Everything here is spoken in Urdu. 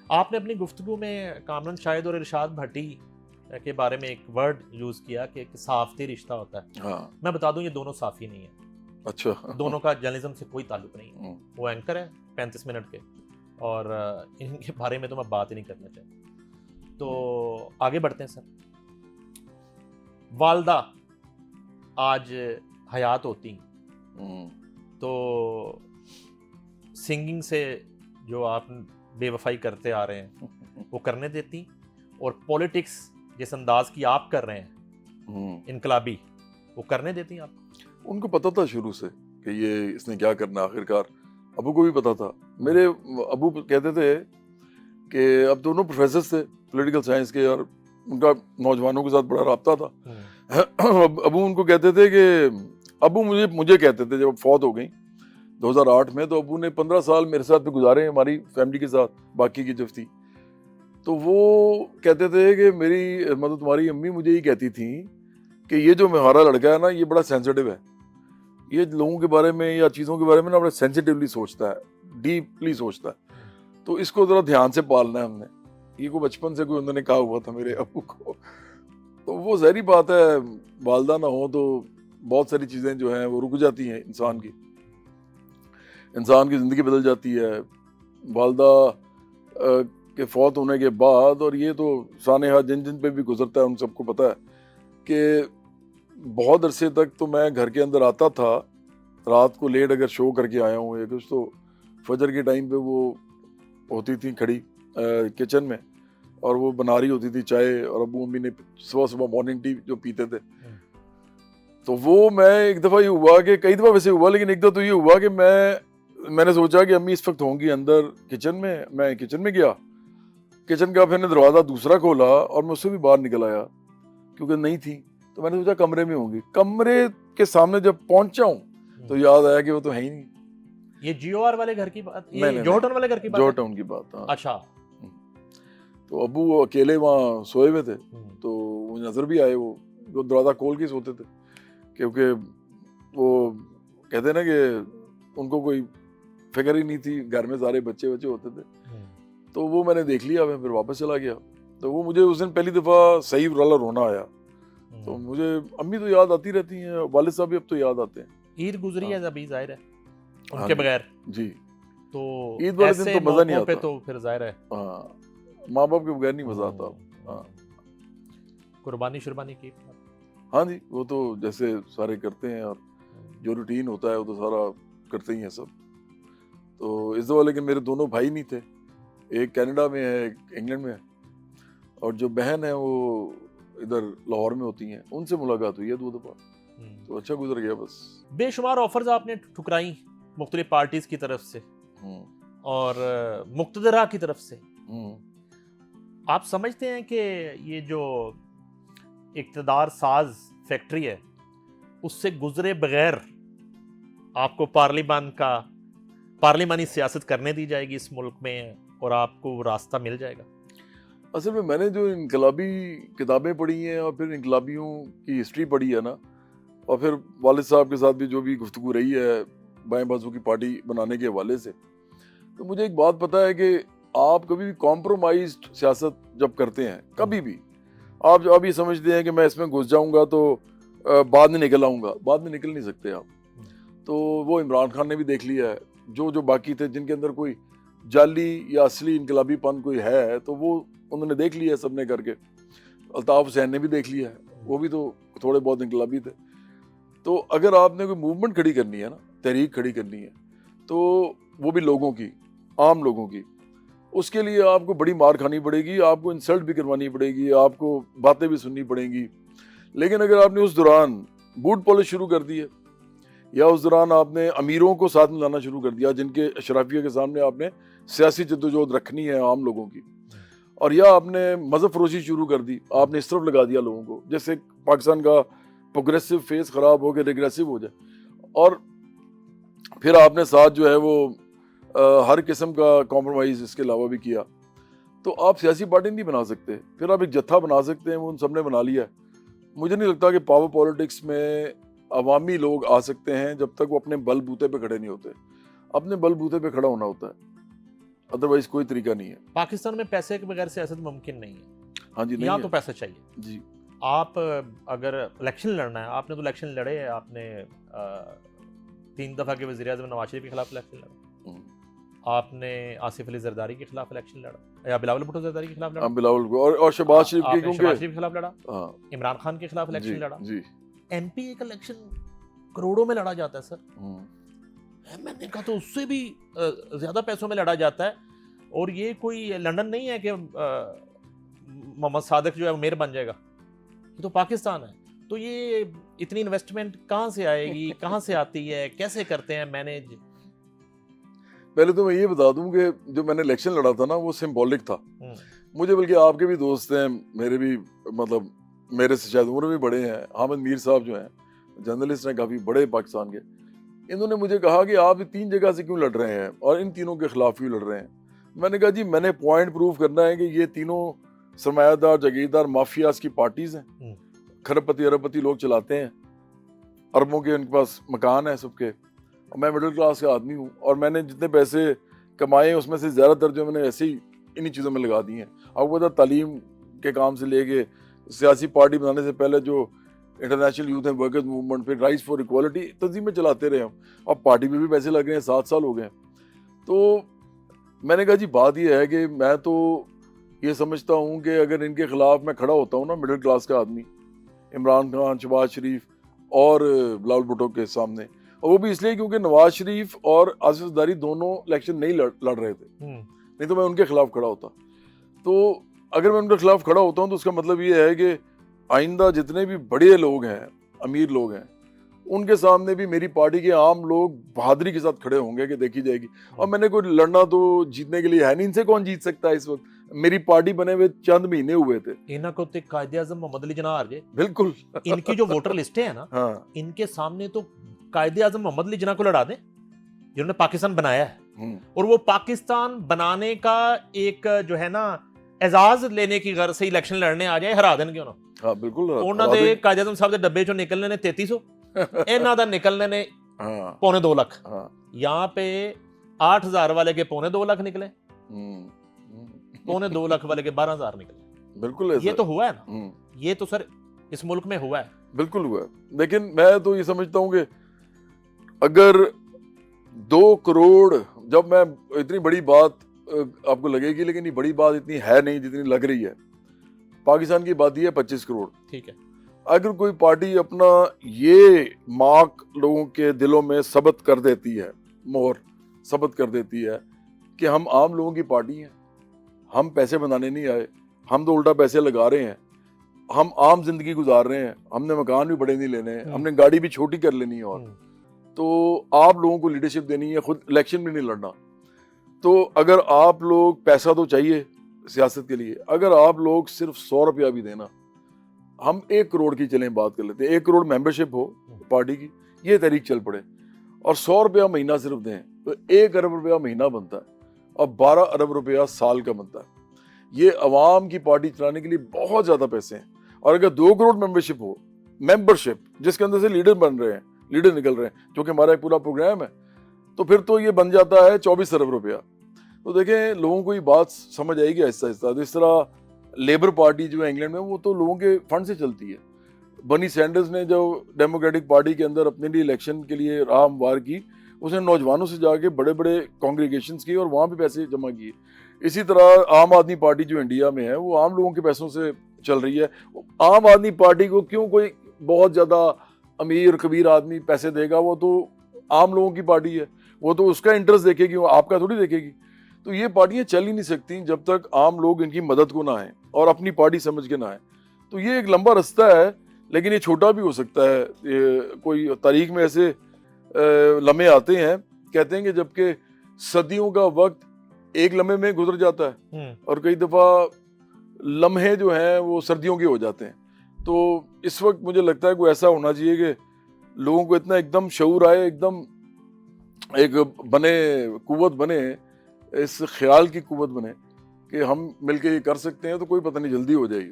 آپ نے اپنی گفتگو میں کامران شاہد اور ارشاد بھٹی کے بارے میں ایک ورڈ یوز کیا کہ ایک صحافتی رشتہ ہوتا ہے. ہاں میں بتا دوں یہ دونوں صحافی نہیں ہیں. اچھا. دونوں کا جرنلزم سے کوئی تعلق نہیں ہے. وہ اینکر ہے 35 منٹ کے اور ان کے بارے میں تو میں بات ہی نہیں کرنا چاہتا. تو آگے بڑھتے ہیں سر. والدہ آج حیات ہوتی تو سنگنگ سے جو آپ بے وفائی کرتے آ رہے ہیں وہ کرنے دیتی, اور پولیٹکس جس انداز کی آپ کر رہے ہیں انقلابی, وہ کرنے دیتی آپ؟ ان کو پتا تھا شروع سے کہ یہ اس نے کیا کرنا. آخرکار ابو کو بھی پتا تھا. میرے ابو کہتے تھے کہ اب دونوں پروفیسرز تھے پولیٹیکل سائنس کے, اور ان کا نوجوانوں کے ساتھ بڑا رابطہ تھا. ابو ان کو کہتے تھے کہ ابو مجھے کہتے تھے جب فوت ہو گئیں 2008 میں, تو ابو نے 15 سال میرے ساتھ گزارے ہیں ہماری فیملی کے ساتھ, باقی کی جو تھی. تو وہ کہتے تھے کہ میری مطلب تمہاری امی مجھے یہ کہتی تھیں کہ یہ جو ہمارا لڑکا ہے نا یہ بڑا سینسیٹیو ہے, یہ لوگوں کے بارے میں یا چیزوں کے بارے میں نا بڑا سینسیٹیولی سوچتا ہے, ڈیپلی سوچتا ہے, تو اس کو ذرا دھیان سے پالنا ہے ہم نے. یہ کو بچپن سے کوئی انہوں نے کہا ہوا تھا میرے ابو کو. تو وہ ظاہری بات ہے والدہ نہ ہو تو بہت ساری چیزیں جو ہیں وہ رک جاتی ہیں, انسان کی زندگی بدل جاتی ہے والدہ کے فوت ہونے کے بعد. اور یہ تو سانحہ جن پہ بھی گزرتا ہے ان سب کو پتہ ہے کہ بہت عرصے تک تو میں گھر کے اندر آتا تھا, رات کو لیٹ اگر شو کر کے آیا ہوں یا کچھ, تو فجر کے ٹائم پہ وہ ہوتی تھی کھڑی کچن میں اور وہ بنا رہی ہوتی تھی چائے, اور ابو امی نے صبح مارننگ ٹی جو پیتے تھے. تو وہ میں ایک دفعہ یہ ہوا کہ کئی دفعہ ویسے ہوا, لیکن ایک دفعہ تو یہ ہوا کہ میں نے سوچا کہ امی اس وقت ہوں گی اندر کچن میں. میں کچن میں گیا, کچن کا پھر نے دروازہ دوسرا کھولا اور میں اس سے بھی باہر نکل آیا کیونکہ نہیں تھی. تو میں نے سوچا کمرے میں ہوں گی. کمرے کے سامنے جب پہنچا ہوں تو یاد آیا کہ وہ تو ہے ہی نہیں. یہ جیو آر والے گھر کی بات, یہ جوہر ٹاؤن والے گھر کی بات, جوہر ٹاؤن کی بات. ہاں اچھا. تو ابو اکیلے وہاں سوئے ہوئے تھے, تو وہ نظر بھی آئے, وہ دروازہ کھول کے سوتے تھے کیونکہ وہ کہتے ہیں نا کہ ان کو کوئی فکر ہی نہیں تھی, گھر میں سارے بچے ہوتے تھے. تو وہ میں نے دیکھ لیا, میں پھر واپس چلا گیا. تو وہ مجھے اس دن پہلی دفعہ صحیح والا رونا آیا. تو مجھے امی تو یاد آتی رہتی ہیں, والد صاحب بھی اب تو یاد آتے ہیں. عید گزری ہے ابھی ظاہر ہے ان کے بغیر, جی تو عید والے دن تو مزہ نہیں آتا. تو پھر ظاہر ہے ہاں ماں باپ کے بغیر نہیں مزہ آتا. ہاں قربانی شربانی کی. ہاں جی وہ تو جیسے سارے کرتے ہیں, اور جو روٹین ہوتا ہے وہ تو سارا کرتے ہی ہیں سب. تو اس دفعہ لیکن میرے دونوں بھائی نہیں تھے, ایک کینیڈا میں ہے ایک انگلینڈ میں ہے, اور جو بہن ہے وہ ادھر لاہور میں ہوتی ہیں, ان سے ملاقات ہوئی ہے 2 دفعہ. تو اچھا گزر گیا بس. بے شمار آفرز آپ نے ٹھکرائیں مختلف پارٹیز کی طرف سے اور مقتدرہ کی طرف سے. آپ سمجھتے ہیں کہ یہ جو اقتدار ساز فیکٹری ہے اس سے گزرے بغیر آپ کو پارلیمانی سیاست کرنے دی جائے گی اس ملک میں, اور آپ کو راستہ مل جائے گا؟ اصل میں نے جو انقلابی کتابیں پڑھی ہیں اور پھر انقلابیوں کی ہسٹری پڑھی ہے نا, اور پھر والد صاحب کے ساتھ بھی جو بھی گفتگو رہی ہے بائیں بازو کی پارٹی بنانے کے حوالے سے, تو مجھے ایک بات پتہ ہے کہ آپ کبھی بھی کمپرومائزڈ سیاست جب کرتے ہیں, کبھی بھی آپ جو اب یہ سمجھتے ہیں کہ میں اس میں گھس جاؤں گا تو بعد میں نکل آؤں گا, بعد میں نکل نہیں سکتے آپ. تو وہ عمران خان نے بھی دیکھ لیا ہے, جو باقی تھے جن کے اندر کوئی جعلی یا اصلی انقلابی پن کوئی ہے تو وہ انہوں نے دیکھ لیا ہے سب نے کر کے. الطاف حسین نے بھی دیکھ لیا ہے, وہ بھی تو تھوڑے بہت انقلابی تھے. تو اگر آپ نے کوئی موومنٹ کھڑی کرنی ہے نا, تحریک کھڑی کرنی ہے, تو وہ بھی لوگوں کی, عام لوگوں کی, اس کے لیے آپ کو بڑی مار کھانی پڑے گی, آپ کو انسلٹ بھی کروانی پڑے گی, آپ کو باتیں بھی سننی پڑیں گی. لیکن اگر آپ نے اس دوران بوٹ پالش شروع کر دی ہے, یا اس دوران آپ نے امیروں کو ساتھ میں لانا شروع کر دیا جن کے اشرافیہ کے سامنے آپ نے سیاسی جدوجہد رکھنی ہے عام لوگوں کی, اور یا آپ نے مذہب فروشی شروع کر دی, آپ نے اس طرف لگا دیا لوگوں کو, جیسے پاکستان کا پروگریسو فیس خراب ہو کے ریگریسو ہو جائے, اور پھر آپ نے ساتھ جو ہے وہ ہر قسم کا کمپرومائز اس کے علاوہ بھی کیا, تو آپ سیاسی پارٹی نہیں بنا سکتے. پھر آپ ایک جتھا بنا سکتے ہیں, وہ ان سب نے بنا لیا ہے. مجھے نہیں لگتا کہ پاور پالیٹکس میں عوامی لوگ آ سکتے ہیں جب تک وہ اپنے بل بوتے پہ کھڑے نہیں ہوتے. اپنے بل بوتے پہ کھڑا ہونا ہوتا ہے. ادروائز کوئی طریقہ نہیں ہے. پاکستان میں پیسے کے بغیر سیاست ممکن نہیں ہے. ہاں جی, نہیں یہاں ہے. تو پیسہ چاہیے. جی آپ اگر الیکشن لڑنا ہے, آپ نے تو الیکشن لڑے ہیں, آپ نے 3 دفعہ کے وزیر اعظم نواز شریف کے خلاف الیکشن لڑا, آپ نے آصف علی زرداری کے خلاف الیکشن لڑا, یا بلاول بھٹو زرداری کے خلاف لڑا, بلاول کو, اور شہباز شریف آپ کے, نے کیونکہ شہباز شریف کے خلاف لڑا, ہاں عمران خان کے خلاف الیکشن لڑا. جی ایم پی ایک الیکشن کروڑوں میں لڑا جاتا ہے سر. میں نے کہا تو اس سے بھی زیادہ پیسوں میں لڑا جاتا ہے, اور یہ کوئی لندن نہیں ہے کہ محمد صادق جو ہے امیر بن جائے گا, یہ تو پاکستان ہے. تو یہ اتنی انویسٹمنٹ کہاں سے آئے گی, کہاں سے آتی ہے, کیسے کرتے ہیں مینیج؟ پہلے تو میں یہ بتا دوں کہ جو میں نے الیکشن لڑا تھا نا وہ سمبولک تھا. مجھے بلکہ آپ کے بھی دوست ہیں, میرے بھی, مطلب میرے سے شاید عمر بھی بڑے ہیں, حامد میر صاحب جو ہیں جرنلسٹ ہیں کافی بڑے پاکستان کے, انہوں نے مجھے کہا کہ آپ 3 جگہ سے کیوں لڑ رہے ہیں اور ان تینوں کے خلاف کیوں لڑ رہے ہیں. میں نے کہا جی میں نے پوائنٹ پروو کرنا ہے کہ یہ تینوں سرمایہ دار جاگیردار مافیاز کی پارٹیز ہیں, کھرب پتی ارب پتی لوگ چلاتے ہیں, اربوں کے ان کے پاس مکان ہیں سب کے. میں مڈل کلاس کا آدمی ہوں, اور میں نے جتنے پیسے کمائے اس میں سے زیادہ تر جو میں نے ایسے ہی انہی چیزوں میں لگا دی ہیں. آپ کو پتا تعلیم کے کام سے لے کے سیاسی پارٹی بنانے سے پہلے جو international youth and workers movement, پھر رائٹس فار ایکوالٹی تنظیمیں چلاتے رہے ہم, اب پارٹی میں بھی پیسے لگ رہے ہیں, 7 سال ہو گئے. تو میں نے کہا جی بات یہ ہے کہ میں تو یہ سمجھتا ہوں کہ اگر ان کے خلاف میں کھڑا ہوتا ہوں نا, مڈل کلاس کا آدمی, عمران خان, شہباز شریف اور بلاول بھٹو کے سامنے, اور وہ بھی اس لیے کیونکہ نواز شریف اور آصف زرداری دونوں الیکشن نہیں لڑ رہے تھے, نہیں تو میں ان کے خلاف کھڑا ہوتا. تو اگر میں ان کے خلاف کھڑا ہوتا ہوں تو اس کا مطلب یہ ہے کہ آئندہ جتنے بھی بڑے لوگ ہیں, امیر لوگ ہیں, ان کے سامنے بھی میری پارٹی کے عام لوگ بہادری کے ساتھ کھڑے ہوں گے کہ دیکھی جائے گی. اور میں نے کوئی لڑنا تو جیتنے کے لیے ہے نہیں, ان سے کون جیت سکتا ہے اس وقت, میری پارٹی بنے ہوئے چند مہینے ہوئے تھے. انہاں کو تے قائد اعظم محمد علی جناح آر جے, بالکل ان کی جو ووٹر لسٹیں ہیں نا, ہاں ان کے سامنے تو قائد اعظم محمد علی جناح کو لڑا دیں جنہوں نے پاکستان بنایا ہے, اور وہ پاکستان بنانے کا ایک جو ہے نا اعزاز لینے کی غرض سے الیکشن لڑنے آ جائے, ہرا دین کیوں نا. ہاں بالکل, انہاں دے قائد اعظم صاحب دے ڈبے چوں نکلنے نے 3300, انہاں دا نکلنے نے 2.25 لاکھ. یہاں پہ 8,000 والے کے 2.25 لاکھ نکلے, 2.25 لاکھ والے کے 12,000 نکلے. بالکل یہ تو ہوا ہے نا, یہ تو سر اس ملک میں ہوا ہے. بالکل ہوا ہے. لیکن میں تو یہ سمجھتا ہوں کہ اگر 2 کروڑ, جب میں اتنی بڑی بات آپ کو لگے گی, لیکن یہ بڑی بات اتنی ہے نہیں جتنی لگ رہی ہے. پاکستان کی آبادی ہے 25 کروڑ. ٹھیک ہے, اگر کوئی پارٹی اپنا یہ مارک لوگوں کے دلوں میں ثبت کر دیتی ہے, مہر ثبت کر دیتی ہے کہ ہم عام لوگوں کی پارٹی ہیں, ہم پیسے بنانے نہیں آئے, ہم تو الٹا پیسے لگا رہے ہیں, ہم عام زندگی گزار رہے ہیں, ہم نے مکان بھی بڑے نہیں لینے, ہم نے گاڑی بھی چھوٹی کر لینی ہے, اور تو آپ لوگوں کو لیڈرشپ دینی ہے, خود الیکشن بھی نہیں لڑنا. تو اگر آپ لوگ, پیسہ تو چاہیے سیاست کے لیے, اگر آپ لوگ صرف 100 روپیہ بھی دینا, ہم 1 کروڑ کی چلیں بات کر لیتے ہیں, 1 کروڑ ممبرشپ ہو پارٹی کی, یہ تحریک چل پڑے, اور 100 روپیہ مہینہ صرف دیں, تو 1 ارب روپیہ مہینہ بنتا ہے, اور 12 ارب روپیہ سال کا بنتا ہے. یہ عوام کی پارٹی چلانے کے لیے بہت زیادہ پیسے ہیں. اور اگر 2 کروڑ ممبرشپ ہو, ممبرشپ جس کے اندر سے لیڈر بن رہے ہیں, لیڈر نکل رہے ہیں, جو کہ ہمارا ایک پورا پروگرام ہے, تو پھر تو یہ بن جاتا ہے 24 ارب روپیہ. تو دیکھیں لوگوں کو یہ بات سمجھ آئے گی آہستہ آہستہ. تو اس طرح لیبر پارٹی جو ہے انگلینڈ میں, وہ تو لوگوں کے فنڈ سے چلتی ہے. برنی سینڈرز نے جو ڈیموکریٹک پارٹی کے اندر اپنے لیے الیکشن کے لیے راہ ہموار کی, اس نے نوجوانوں سے جا کے بڑے بڑے کانگریگیشنز کی اور وہاں پہ پیسے جمع کیے. اسی طرح عام آدمی پارٹی جو انڈیا میں ہے, وہ عام لوگوں کے پیسوں سے چل رہی ہے. عام آدمی پارٹی کو کیوں کوئی بہت زیادہ امیر کبیر آدمی پیسے دے گا, وہ تو عام لوگوں کی پارٹی ہے, وہ تو اس کا انٹرسٹ دیکھے گی, وہ آپ کا تھوڑی دیکھے گی. تو یہ پارٹیاں چل ہی نہیں سکتی جب تک عام لوگ ان کی مدد کو نہ آئیں اور اپنی پارٹی سمجھ کے نہ آئیں. تو یہ ایک لمبا رستہ ہے, لیکن یہ چھوٹا بھی ہو سکتا ہے. کوئی تاریخ میں ایسے لمحے آتے ہیں, کہتے ہیں کہ جبکہ صدیوں کا وقت ایک لمحے میں گزر جاتا ہے, اور کئی دفعہ لمحے جو ہیں وہ سردیوں کے ہو جاتے ہیں. تو اس وقت مجھے لگتا ہے کوئی ایسا ہونا چاہیے کہ لوگوں کو اتنا ایک دم شعور آئے, ایک دم ایک بنے, قوت بنے, اس خیال کی قوت بنے کہ ہم مل کے یہ کر سکتے ہیں, تو کوئی پتہ نہیں جلدی ہو جائے گی.